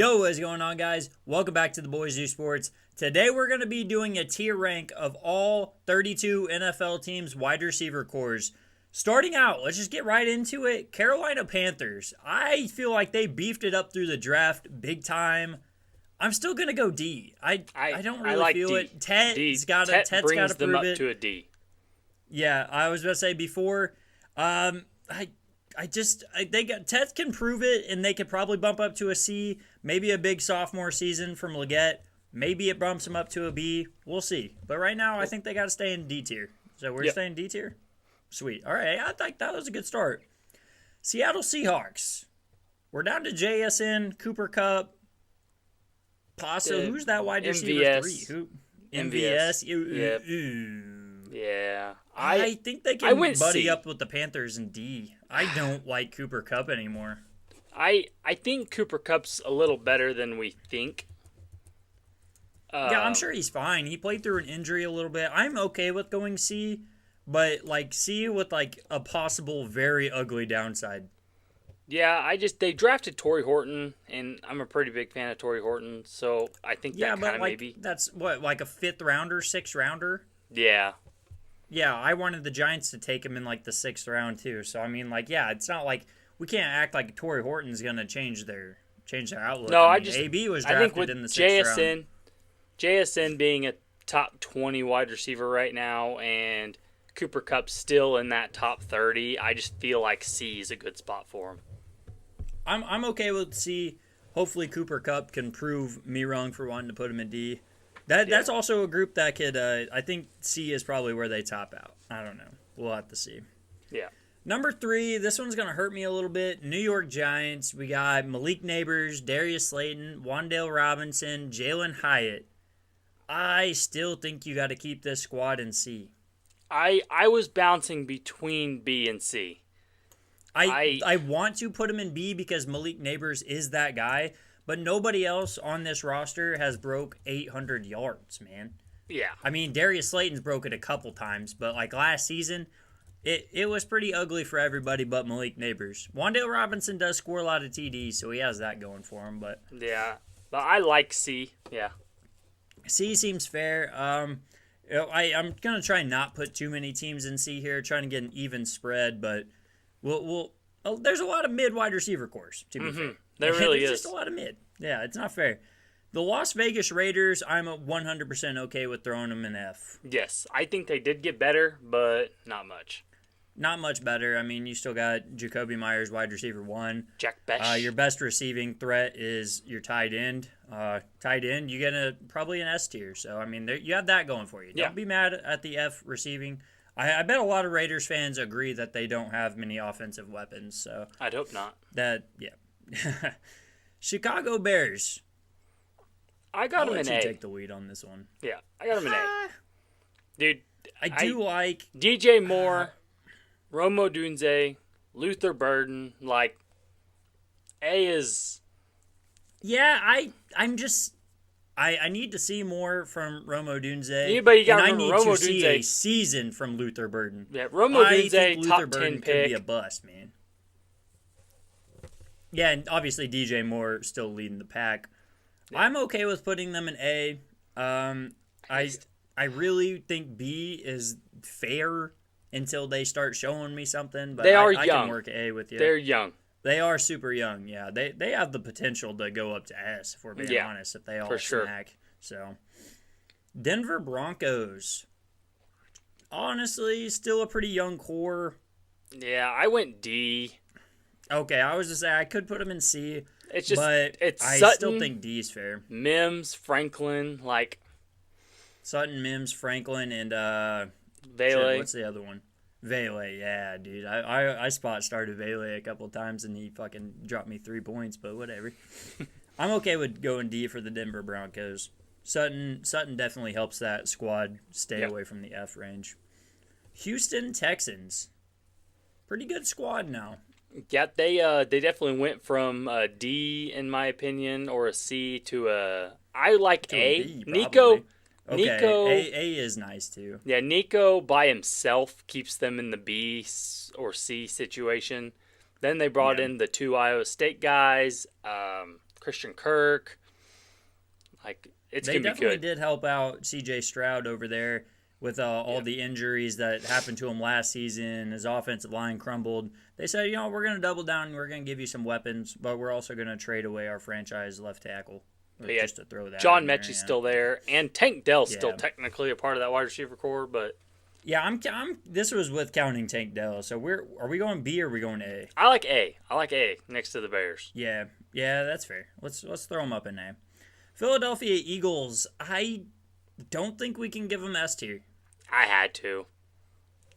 Yo, what's going on, guys? Welcome back to the Boys Do Sports. Today we're going to be doing a tier rank of all 32 NFL teams' wide receiver cores. Starting out, let's just get right into it. Carolina Panthers. I feel like they beefed it up through the draft big time. I'm still going to go D. I don't really like feel D. It. Ted's got to prove it. Brings them up to a D. Yeah, I was going to say before, Ted can prove it, and they could probably bump up to a C. Maybe a big sophomore season from Leggett. Maybe it bumps them up to a B. We'll see. But right now, I think they got to stay in D tier. So we're staying D tier? Sweet. All right, I think that was a good start. Seattle Seahawks. We're down to JSN, Cooper Kupp, Paso. Who's that wide receiver 3? Who? MVS. Yeah. I think they can buddy up with the Panthers in D. I don't like Cooper Kupp anymore. I think Cooper Kupp's a little better than we think. Yeah, I'm sure he's fine. He played through an injury a little bit. I'm okay with going C, but like C with like a possible very ugly downside. Yeah, they drafted Torrey Horton, and I'm a pretty big fan of Torrey Horton, so I think that kind of maybe. That's what, like a 5th rounder, 6th rounder? Yeah. Yeah, I wanted the Giants to take him in like the 6th round too. So I mean, like, yeah, it's not like we can't act like Torrey Horton's gonna change their outlook. No, AB was drafted in the 6th round. JSN being a top 20 wide receiver right now, and Cooper Kupp still in that top 30. I just feel like C is a good spot for him. I'm okay with C. Hopefully Cooper Kupp can prove me wrong for wanting to put him in D. That's also a group that could. I think C is probably where they top out. I don't know. We'll have to see. Yeah. Number 3, this one's going to hurt me a little bit. New York Giants. We got Malik Nabers, Darius Slayton, Wan'Dale Robinson, Jalen Hyatt. I still think you got to keep this squad in C. I was bouncing between B and C. I want to put him in B because Malik Nabers is that guy, but nobody else on this roster has broke 800 yards, man. Yeah. I mean, Darius Slayton's broke it a couple times, but like last season, it was pretty ugly for everybody but Malik Nabers. Wan'Dale Robinson does score a lot of TDs, so he has that going for him. But yeah, but I like C. Yeah. C seems fair. I'm gonna try not put too many teams in C here, trying to get an even spread. But there's a lot of mid wide receiver cores. To be fair, there really is just a lot of mid. Yeah, it's not fair. The Las Vegas Raiders, I'm 100% okay with throwing them in F. Yes, I think they did get better, but not much. Not much better. I mean, you still got Jacoby Myers, wide receiver 1. Jack Besh. Your best receiving threat is your tight end. You get probably an S tier. So, I mean, you have that going for you. Don't be mad at the F receiving. I bet a lot of Raiders fans agree that they don't have many offensive weapons. So I'd hope not. Chicago Bears. I got them in A. Take the lead on this one. Yeah, I got them in A. Dude, I like DJ Moore, Rome Odunze, Luther Burden. Like, A is. Yeah, I'm just. I need to see more from Rome Odunze. Yeah, but you got and I need Rome to Odunze. see a season from Luther Burden. Yeah, Rome Odunze, top Luther 10 Burden pick. could be a bust, man. Yeah, and obviously DJ Moore still leading the pack. Yeah. I'm okay with putting them in A. I really think B is fair until they start showing me something. But I can work A with you. They're young. They are super young, yeah. They have the potential to go up to S, if we're being honest, if they all snack. So, Denver Broncos. Honestly, still a pretty young core. Yeah, I went D. Okay, I was just saying I could put them in C. It's just, but I Sutton, still think D is fair. Mims, Franklin, like Sutton, Mims, Franklin, and Vele. What's the other one? Vele, yeah, dude. I spot started Vele a couple of times and he fucking dropped me 3 points, but whatever. I'm okay with going D for the Denver Broncos. Sutton definitely helps that squad stay away from the F range. Houston Texans. Pretty good squad now. Yeah, they definitely went from a D, in my opinion, or a C to a. I like to A. A B, Nico. A is nice too. Yeah, Nico by himself keeps them in the B or C situation. Then they brought in the 2 Iowa State guys. Christian Kirk. Like, it's going to be good. They definitely did help out C.J. Stroud over there with all the injuries that happened to him last season. His offensive line crumbled. They said, we're going to double down and we're going to give you some weapons, but we're also going to trade away our franchise left tackle. Just to throw that John Mechie's still there, and Tank Dell's still technically a part of that wide receiver core, but... Yeah, I'm. This was with counting Tank Dell. So are we going B or are we going A? I like A. I like A next to the Bears. Yeah, that's fair. Let's throw them up in A. Philadelphia Eagles. I don't think we can give them S tier. I had to.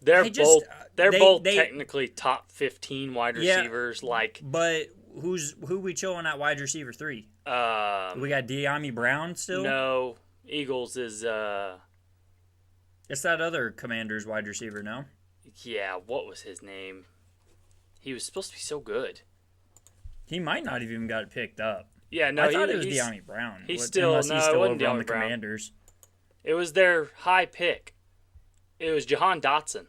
They're both technically top 15 wide receivers. But who we chilling at wide receiver 3? We got De'Ami Brown still. No, Eagles is. It's that other Commanders wide receiver, no? Yeah, what was his name? He was supposed to be so good. He might not have even got it picked up. Yeah, no, I thought it was De'Ami Brown. He's still over on the Commanders. It was their high pick. It was Jahan Dotson.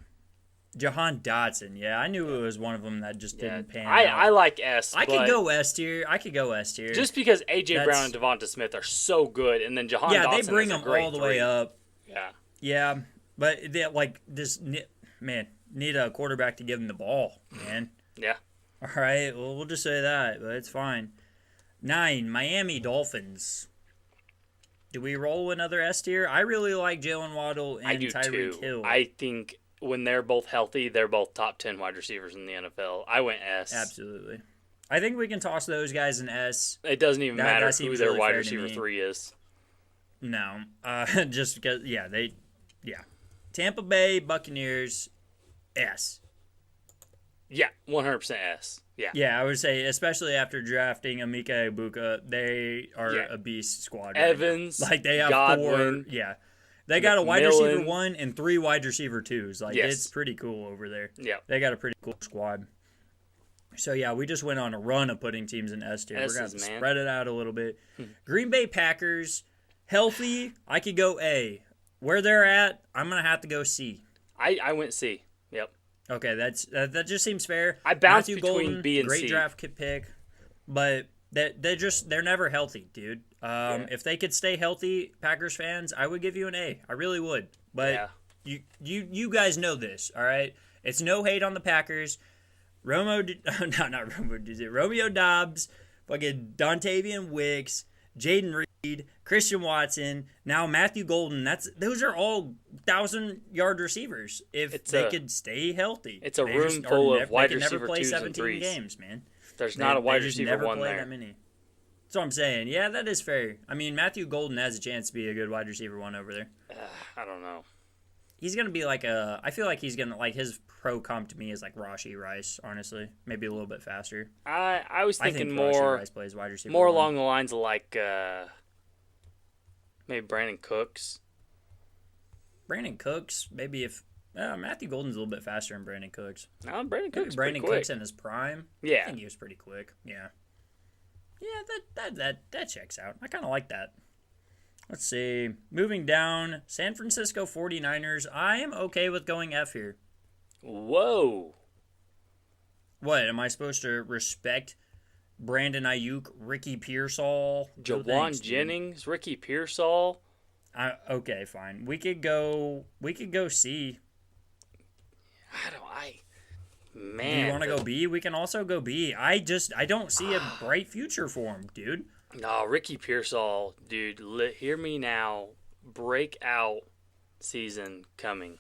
Jahan Dotson, yeah. I knew it was one of them that just didn't pan out. I like S. I could go S tier. Just because A.J. Brown and Devonta Smith are so good, and then Jahan Dotson is a great 3. Yeah, they bring them all the way up. Yeah. Yeah, but they need a quarterback to give them the ball, man. Yeah. All right, well, we'll just say that, but it's fine. 9, Miami Dolphins. Do we roll another S tier? I really like Jalen Waddle and Tyreek Hill. I think when they're both healthy, they're both top 10 wide receivers in the NFL. I went S. Absolutely. I think we can toss those guys in S. It doesn't even matter who their wide receiver 3 is. No, just because, Tampa Bay Buccaneers, S. Yeah, 100% S. Yeah. Yeah, I would say, especially after drafting Emeka Egbuka, they are a beast squad. Evans, right, they have Godwin, 4. Yeah. They got a wide receiver 1 and 3 wide receiver 2s. It's pretty cool over there. Yeah. They got a pretty cool squad. So, we just went on a run of putting teams in S tier. We're going to spread it out a little bit. Green Bay Packers, healthy, I could go A. Where they're at, I'm going to have to go C. I went C. Yep. Okay, that just seems fair. I bounced Matthew between Golden, B and great C. Draft pick, but they're never healthy, dude. If they could stay healthy, Packers fans, I would give you an A. I really would. But you guys know this, all right? It's no hate on the Packers. Romeo Dobbs, fucking Dontavian Wicks, Jaden Reed, Christian Watson, now Matthew Golden. Those are all 1,000-yard receivers if they could stay healthy. It's a room full of wide receiver 2s and 3s. Games, man. There's not a wide receiver 1 there. That many. That's what I'm saying. Yeah, that is fair. I mean, Matthew Golden has a chance to be a good wide receiver 1 over there. I don't know. He's going to be I feel like he's going to, his pro comp to me is like Rashee Rice, honestly. Maybe a little bit faster. I was thinking Rashee Rice plays wide receiver more 1. along the lines of maybe Brandon Cooks. Brandon Cooks, maybe if Matthew Golden's a little bit faster than Brandon Cooks. No, Brandon Cooks. Brandon Cooks in his prime. Yeah, I think he was pretty quick. Yeah. Yeah, that checks out. I kind of like that. Let's see. Moving down, San Francisco 49ers. I am okay with going F here. Whoa. What, am I supposed to respect Brandon Ayuk, Ricky Pearsall? Jawan Jennings, Ricky Pearsall? Okay, fine. We could go C. Man. Do you want to go B? We can also go B. I don't see a bright future for him, dude. No, Ricky Pearsall, dude, hear me now. Breakout season coming.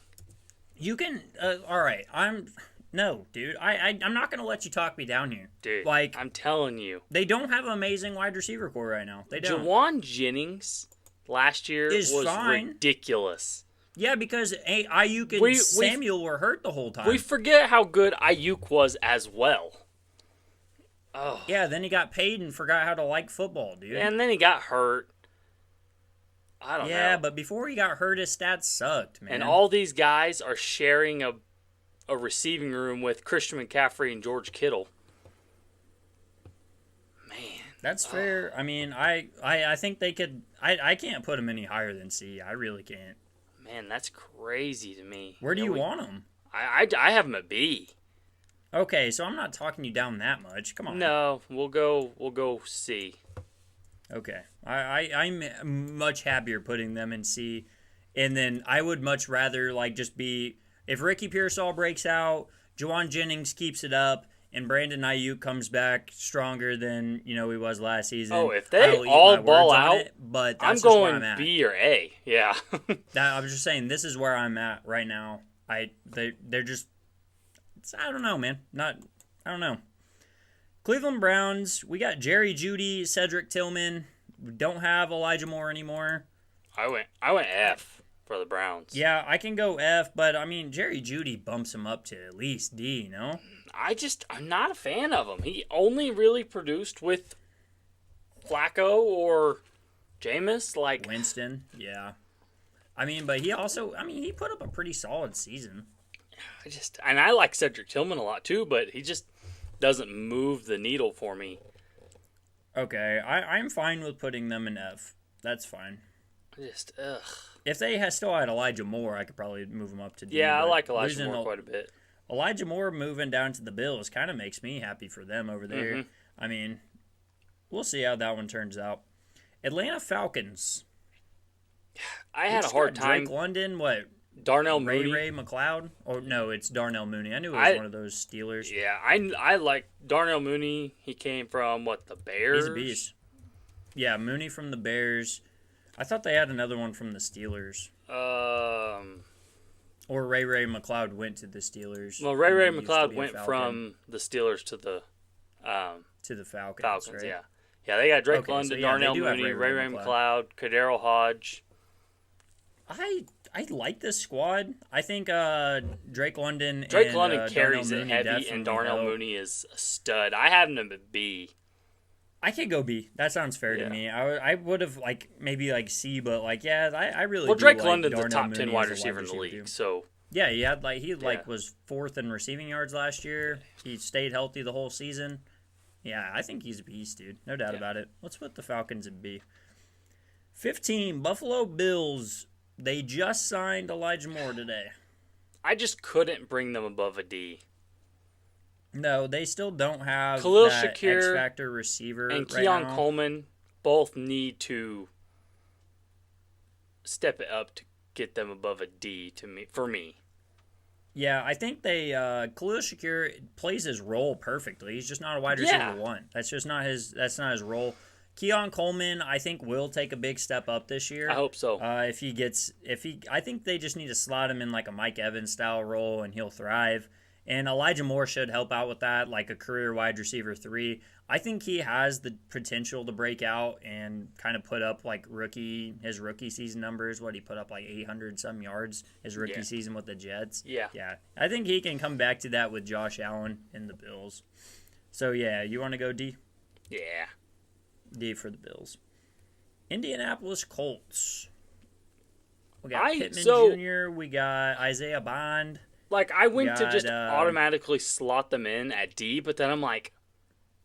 You can, all right, no, dude. I'm not going to let you talk me down here. Dude, I'm telling you. They don't have an amazing wide receiver core right now. They don't. Jawan Jennings last year was ridiculous. Yeah, because Ayuk and Samuel were hurt the whole time. We forget how good Ayuk was as well. Oh. Yeah, then he got paid and forgot how to like football, dude. And then he got hurt. I don't know. Yeah, but before he got hurt, his stats sucked, man. And all these guys are sharing a receiving room with Christian McCaffrey and George Kittle. Man. That's fair. I mean, I think they could... I can't put them any higher than C. I really can't. Man, that's crazy to me. Where do you want them? I have them at B. Okay, so I'm not talking you down that much. Come on. No, we'll go C. Okay. I'm much happier putting them in C. And then I would much rather just be if Ricky Pearsall breaks out, Juwan Jennings keeps it up, and Brandon Ayuk comes back stronger than he was last season. Oh, if they all ball out, but I'm that's just where going I'm at. B or A. Yeah. I was just saying this is where I'm at right now. They're just I don't know, man. I don't know. Cleveland Browns, we got Jerry Jeudy, Cedric Tillman. We don't have Elijah Moore anymore. I went F for the Browns. Yeah, I can go F, but Jerry Jeudy bumps him up to at least D, I'm not a fan of him. He only really produced with Flacco or Jameis, Winston, yeah. But he also, he put up a pretty solid season. I like Cedric Tillman a lot too, but he just doesn't move the needle for me. Okay, I'm fine with putting them in F. That's fine. Ugh. If they still had Elijah Moore, I could probably move him up to D. Yeah, I like Elijah Moore quite a bit. Elijah Moore moving down to the Bills kind of makes me happy for them over there. Mm-hmm. We'll see how that one turns out. Atlanta Falcons. I had a hard time. Drake London, what? Darnell Mooney. Ray McLeod? Oh, no, it's Darnell Mooney. I knew it was one of those Steelers. Yeah, I like Darnell Mooney. He came from, the Bears? He's a beast. Yeah, Mooney from the Bears. I thought they had another one from the Steelers. Or Ray McLeod went to the Steelers. Well, Ray McLeod went from the Steelers to the Falcons, right? Yeah. Yeah, they got Drake London, Darnell Mooney, Ray McLeod, Kadero Hodge. I like this squad. I think Drake London carries it heavy, and Darnell Mooney is a stud. I have him at B. I could go B. That sounds fair to me. I would have maybe C, but I really. Well, Drake London's Darnell a top Mooney 10 wide receiver in the league, too. so yeah, he had was 4th in receiving yards last year. He stayed healthy the whole season. Yeah, I think he's a beast, dude. No doubt about it. Let's put the Falcons in B. 15 Buffalo Bills. They just signed Elijah Moore today. I just couldn't bring them above a D. No, they still don't have Khalil that Shakir X-Factor receiver and right Keon now. Coleman both need to step it up to get them above a D for me. Yeah, I think Khalil Shakir plays his role perfectly. He's just not a wide receiver one. That's just not his role. Keon Coleman, I think, will take a big step up this year. I hope so. I think they just need to slot him in a Mike Evans style role, and he'll thrive. And Elijah Moore should help out with that, like a career wide receiver 3. I think he has the potential to break out and kind of put up his rookie season numbers. What he put up 800 some yards his rookie season with the Jets. Yeah. I think he can come back to that with Josh Allen and the Bills. So yeah, you want to go D? Yeah. D for the Bills. Indianapolis Colts. We got Pittman Jr. We got Isaiah Bond. I went to just automatically slot them in at D, but then I'm like,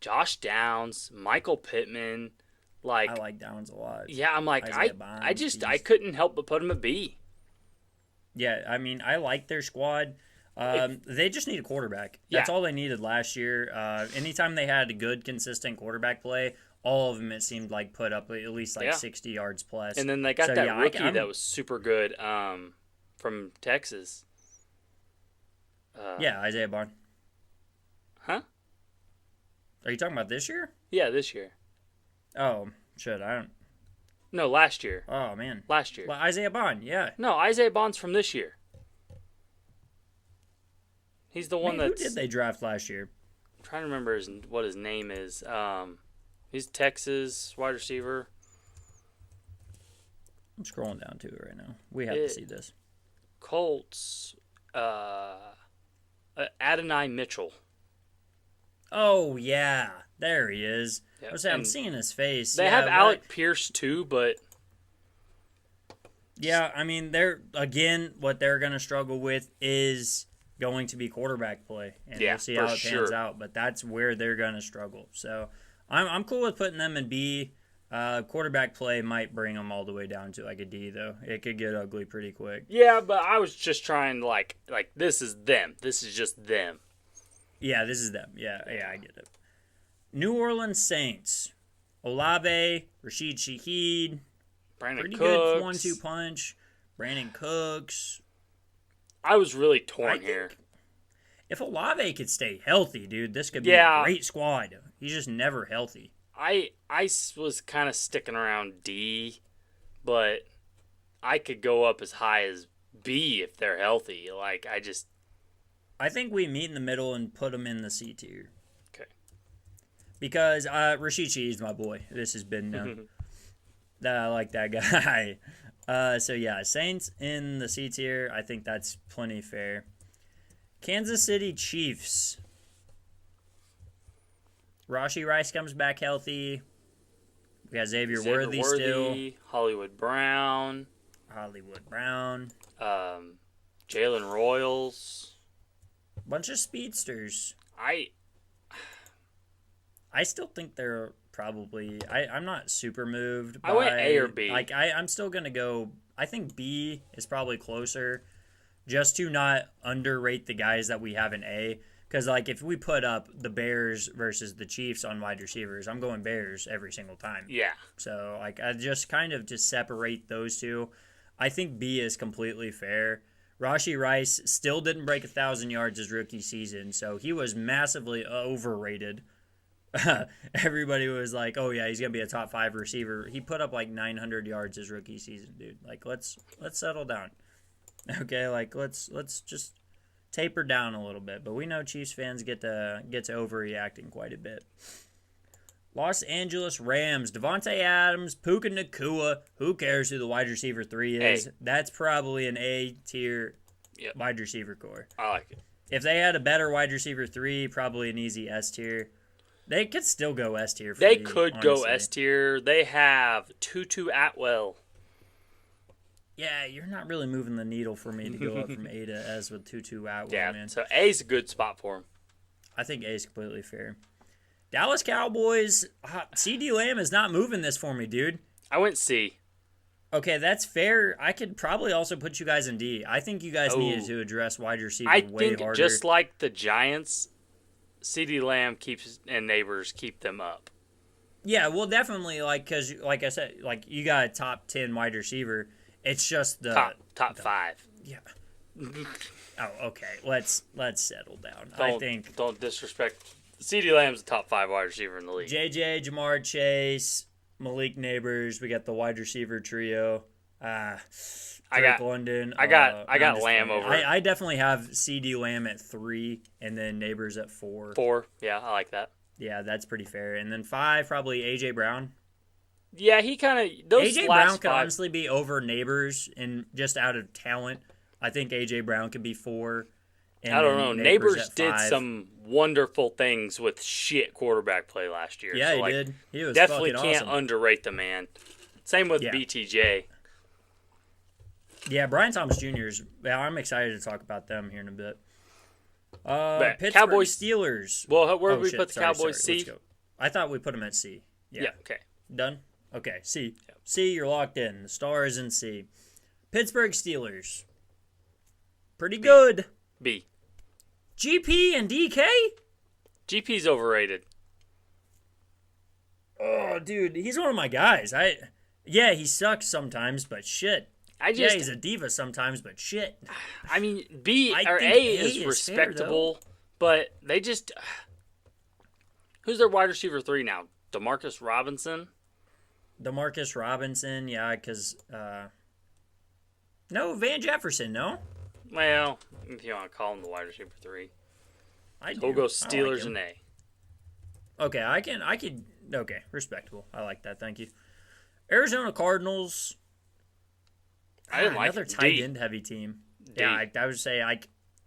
Josh Downs, Michael Pittman. I like Downs a lot. Yeah, I'm like, I couldn't help but put him at B. Yeah, I like their squad. They just need a quarterback. That's all they needed last year. Anytime they had a good, consistent quarterback play, all of them, it seemed put up at least 60 yards plus. And then they got that rookie that was super good from Texas. Isaiah Bond. Huh? Are you talking about this year? Yeah, this year. Oh, shit, I don't... No, last year. Oh, man. Last year. Well, Isaiah Bond, yeah. No, Isaiah Bond's from this year. He's the one Who did they draft last year? I'm trying to remember what his name is. He's Texas wide receiver. I'm scrolling down to it right now. We have to see this. Colts. Adonai Mitchell. Oh, yeah. There he is. Yep. I'm seeing his face. They have Alec Pierce, too, but... Yeah, what they're going to struggle with is going to be quarterback play. And we'll see how it pans out. But that's where they're going to struggle. So I'm cool with putting them in B. Quarterback play might bring them all the way down to a D, though. It could get ugly pretty quick. Yeah, but I was just trying like this is them. This is just them. Yeah, this is them. Yeah, I get it. New Orleans Saints. Olave, Rashid Shaheed. Brandon Pretty Cooks. good 1-2 punch. Brandon Cooks. I was really torn here. If Olave could stay healthy, dude, this could be a great squad. He's just never healthy. I was kind of sticking around D, but I could go up as high as B if they're healthy. I think we meet in the middle and put them in the C tier. Okay. Because Rashid Shaheed's my boy. This has been known. That I like that guy. So yeah, Saints in the C tier. I think that's plenty fair. Kansas City Chiefs. Rashee Rice comes back healthy. We got Xavier Worthy still. Hollywood Brown. Jalen Royals. Bunch of speedsters. I still think they're probably... I'm not super moved by... I went A or B. I'm still going to go... I think B is probably closer, just to not underrate the guys that we have in A. Because, if we put up the Bears versus the Chiefs on wide receivers, I'm going Bears every single time. Yeah. So, I just kind of just separate those two. I think B is completely fair. Rashee Rice still didn't break 1,000 yards his rookie season, so he was massively overrated. Everybody was like, oh, yeah, he's going to be a top 5 receiver. He put up 900 yards his rookie season, dude. Let's settle down. Okay, let's just taper down a little bit. But we know Chiefs fans get to overreacting quite a bit. Los Angeles Rams, Devontae Adams, Puka Nacua. Who cares who the wide receiver 3 is? A. That's probably an A tier wide receiver core. I like it. If they had a better wide receiver 3, probably an easy S tier. They could still go S tier. They could go S tier. They have Tutu Atwell. Yeah, you're not really moving the needle for me to go up from A to S with Tutu Atwell, man. So A's a good spot for him. I think A is completely fair. Dallas Cowboys, CD Lamb is not moving this for me, dude. I went C. Okay, that's fair. I could probably also put you guys in D. I think you guys needed to address wide receiver way harder. Just like the Giants, CD Lamb and Neighbors keep them up. Yeah, well, definitely, because, like I said, you got a top 10 wide receiver. It's just the top 5. Yeah. Oh, okay. Let's settle down. Don't disrespect. CD Lamb's the top 5 wide receiver in the league. JJ, Jamar Chase, Malik Neighbors. We got the wide receiver trio. Drake London. I got Lamb over. I definitely have CD Lamb at 3, and then Neighbors at 4. 4. Yeah, I like that. Yeah, that's pretty fair. And then 5, probably AJ Brown. Yeah, he kind of AJ Brown could honestly be over Neighbors, and just out of talent, I think AJ Brown could be 4. And I don't know. Neighbors did 5. Some wonderful things with shit quarterback play last year. Yeah, he did. He was definitely fucking can't awesome. underrate the man. Same with BTJ. Yeah, Brian Thomas Jr. I'm excited to talk about them here in a bit. Pittsburgh Cowboys Steelers. Well, where did we put the Cowboys? Sorry. C? I thought we put them at C. Yeah. Okay. Done? Okay, C. Yep. C, you're locked in. The star is in C. Pittsburgh Steelers. Pretty good. B. GP and DK? GP's overrated. Oh, dude, he's one of my guys. Yeah, he sucks sometimes, but shit. Yeah, he's a diva sometimes, but shit. I mean, B or A is respectable, fair, but they just... Who's their wide receiver 3 now? DeMarcus Robinson? DeMarcus Robinson, yeah, because... No, Van Jefferson, no? Well, if you want to call him the wide receiver 3. We'll go Steelers and A. Okay, I could... Okay, respectable. I like that, thank you. Arizona Cardinals... I didn't like another tight end heavy team. D. Yeah, I would say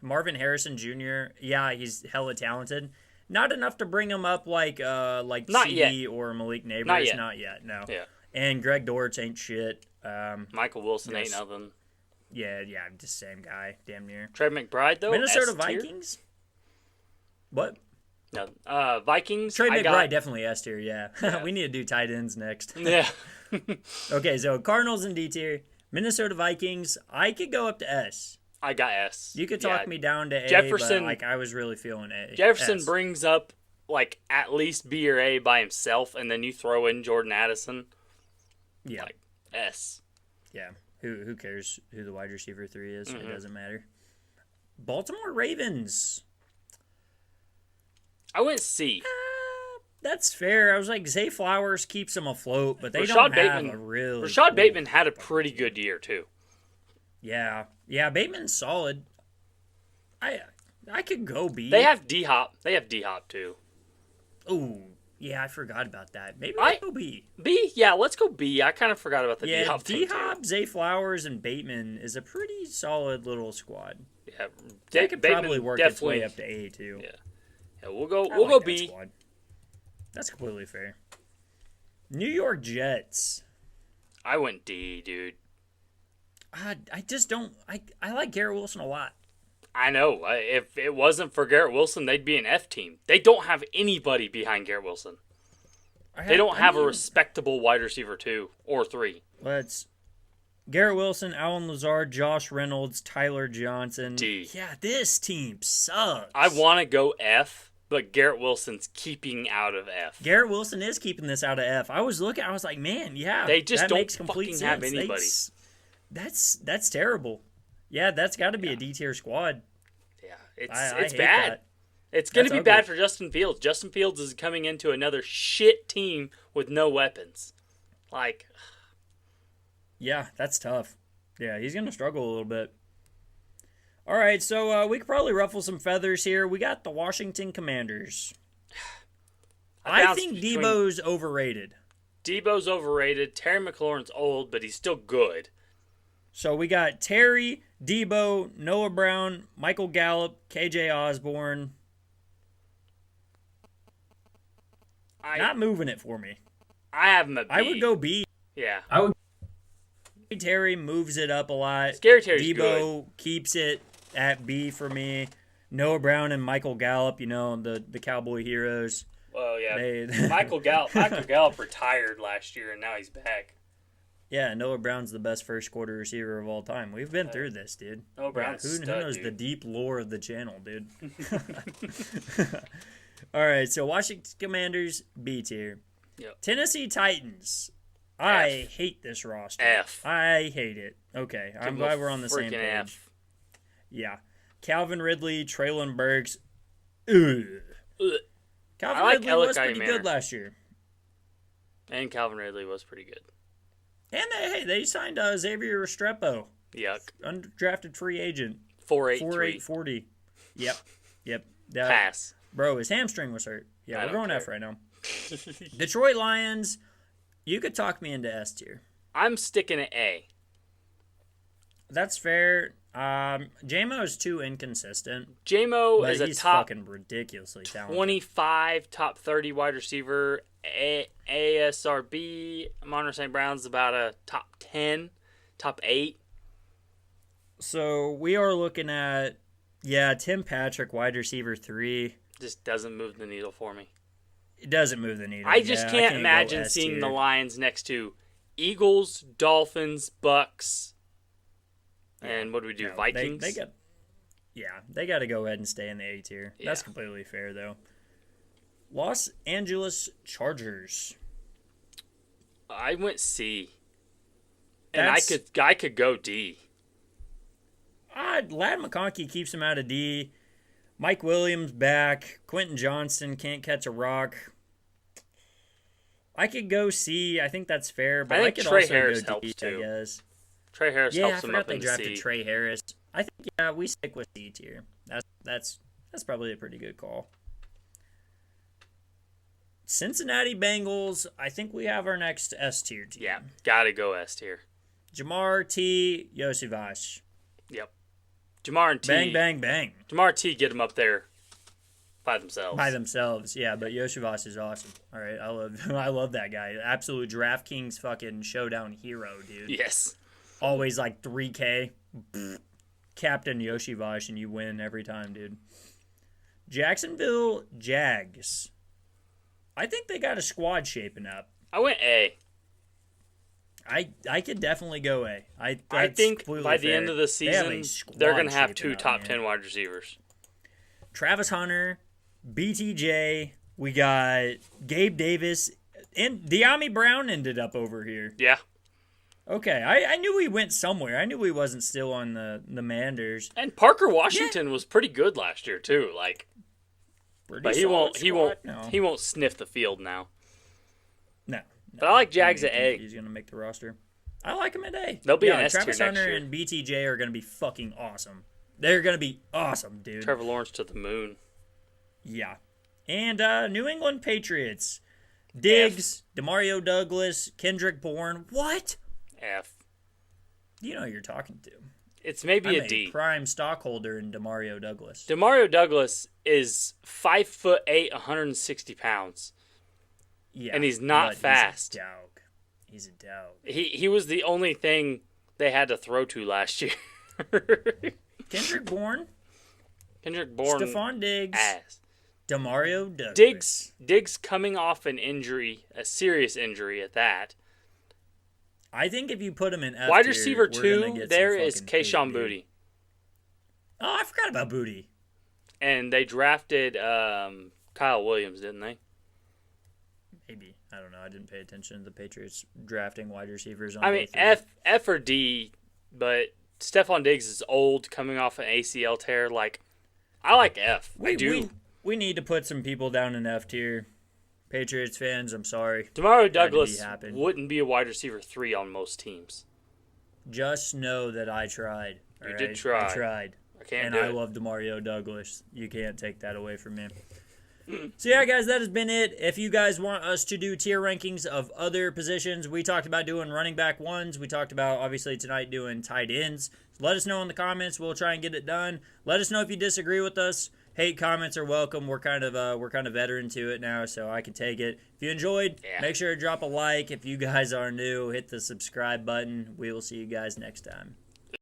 Marvin Harrison Jr. Yeah, he's hella talented. Not enough to bring him up like CD or Malik Neighbors. Not yet. No. Yeah. And Greg Dortch ain't shit. Michael Wilson ain't nothing. Yeah, just same guy, damn near. Trey McBride though. Minnesota Vikings. What? No, Vikings. Trey McBride definitely S tier. Yeah. We need to do tight ends next. Yeah. Okay, so Cardinals and D tier. Minnesota Vikings, I could go up to S. I got S. You could talk me down to A, Jefferson, but I was really feeling A. Jefferson brings up like at least B or A by himself, and then you throw in Jordan Addison. Yeah. Like S. Yeah. Who cares who the wide receiver 3 is? It doesn't matter. Baltimore Ravens. I went C. That's fair. I was like, Zay Flowers keeps them afloat, but they Rashad don't Bateman, have a really... Rashad Bateman had a pretty good year, too. Yeah. Yeah, Bateman's solid. I could go B. They have D-Hop. They have D-Hop, too. Ooh. Yeah, I forgot about that. Maybe I'll go B. B? Yeah, let's go B. I kind of forgot about the Yeah, D-Hop thing, D-Hop, Zay Flowers, and Bateman is a pretty solid little squad. Yeah, They could probably work its way up to A, too. Yeah, we'll go B. Squad. That's completely fair. New York Jets. I went D, dude. I just don't... I like Garrett Wilson a lot. I know. If it wasn't for Garrett Wilson, they'd be an F team. They don't have anybody behind Garrett Wilson. They don't have a respectable wide receiver 2 or 3. Let's... Garrett Wilson, Allen Lazard, Josh Reynolds, Tyler Johnson. D. Yeah, this team sucks. I want to go F, but Garrett Wilson's keeping out of F. Garrett Wilson is keeping this out of F. I was looking, I was like, man, yeah. They just that don't makes complete fucking have sense. anybody. That's terrible. Yeah, that's got to be a D-tier squad. Yeah, I it's hate bad. that. It's going to be ugly. bad for Justin Fields. Justin Fields is coming into another shit team with no weapons. Like, Yeah, that's tough. Yeah, he's going to struggle a little bit. All right, so we could probably ruffle some feathers here. We got the Washington Commanders. I think Debo's overrated. Debo's overrated. Terry McLaurin's old, but he's still good. So we got Terry, Debo, Noah Brown, Michael Gallup, KJ Osborne. Not moving it for me. I have him at B. I would go B. Yeah. Terry moves it up a lot. Scary Terry's Debo keeps it at B for me. Noah Brown and Michael Gallup, the Cowboy heroes. Well, yeah. Michael Gallup retired last year, and now he's back. Yeah, Noah Brown's the best first quarter receiver of all time. We've been through this, dude. Noah Brown's who stud, knows dude. the deep lore of the channel, dude? All right, so Washington Commanders, B tier. Yep. Tennessee Titans. I hate this roster. F. I hate it. Okay, I'm glad we're on the same page. F. Yeah. Calvin Ridley, Traylon Burks. Ugh. Calvin like Ridley was Alec pretty Manor. good last year. And Calvin Ridley was pretty good. And they signed Xavier Restrepo. Yuck. Undrafted free agent. 4.83. 4.840. Yep. Pass. Bro, his hamstring was hurt. Yeah, I we're don't going care. F right now. Detroit Lions. You could talk me into S tier. I'm sticking at A. That's fair. JMO is too inconsistent. JMO is a he's top fucking ridiculously talented. 25, top 30 wide receiver. ASRB, Monroe St. Brown's about a top 10, top 8. So we are looking at, Tim Patrick, wide receiver 3. Just doesn't move the needle for me. It doesn't move the needle. I just can't go imagine S seeing tier. the Lions next to Eagles, Dolphins, Bucks, and what do we do, No, Vikings? They got to go ahead and stay in the A tier. Yeah. That's completely fair, though. Los Angeles Chargers. I went C. And I could go D. Lad McConkey keeps him out of D. Mike Williams back. Quentin Johnston can't catch a rock. I could go C. I think that's fair, but I I think could Trey also Harris go helps D, too. I guess. Trey Harris Yeah, I helps him forgot up they in drafted C. Trey Harris. I think we stick with D tier. That's probably a pretty good call. Cincinnati Bengals. I think we have our next S tier team. Yeah, gotta go S tier. Jamar T. Yosivas. Yep. Jamar and T. Bang, bang, bang. Jamar T. Get them up there by themselves. Yeah, but Yosivas is awesome. All right, I love that guy. Absolute DraftKings fucking showdown hero, dude. Yes. Always like 3K. Captain Yoshivash, and you win every time, dude. Jacksonville Jags. I think they got a squad shaping up. I went A. I could definitely go A. I think by the end of the season, they're going to have 2 top 10 wide receivers. Travis Hunter, BTJ, We got Gabe Davis, and De'Ami Brown ended up over here. Yeah. Okay, I knew he went somewhere. I knew he wasn't still on the Manders. And Parker Washington was pretty good last year too. Like, but he won't sniff the field now. No. But I like Jags at A. He's gonna make the roster. I like him at A. They'll be an S tier Travis next Hunter year. and BTJ are gonna be fucking awesome. They're gonna be awesome, dude. Trevor Lawrence to the moon. Yeah. And New England Patriots. Diggs, Demario Douglas, Kendrick Bourne. What? F. You know who you're talking to. It's maybe I'm a D. Prime stockholder in Demario Douglas. Demario Douglas is 5'8", 160 pounds. Yeah, and he's not fast. He's a dog. He was the only thing they had to throw to last year. Kendrick Bourne. Stephon Diggs. Ass. Demario Douglas. Diggs coming off an injury, a serious injury at that. I think if you put him in F wide tier, receiver 2, there is Kayshon Boutte. Oh, I forgot about Boutte. And they drafted Kyle Williams, didn't they? Maybe. I don't know. I didn't pay attention to the Patriots drafting wide receivers. F or D, but Stephon Diggs is old, coming off an ACL tear. Like, I like F. I do. We need to put some people down in F tier. Patriots fans, I'm sorry. Demario Douglas wouldn't be a wide receiver 3 on most teams. Just know that I tried. You did try. I tried. I love Demario Douglas. You can't take that away from me. So yeah, guys, that has been it. If you guys want us to do tier rankings of other positions, we talked about doing running back ones. We talked about, obviously, tonight doing tight ends. Let us know in the comments. We'll try and get it done. Let us know if you disagree with us. Hate comments are welcome. We're kind of veteran to it now, so I can take it. If you enjoyed, make sure to drop a like. If you guys are new, hit the subscribe button. We will see you guys next time.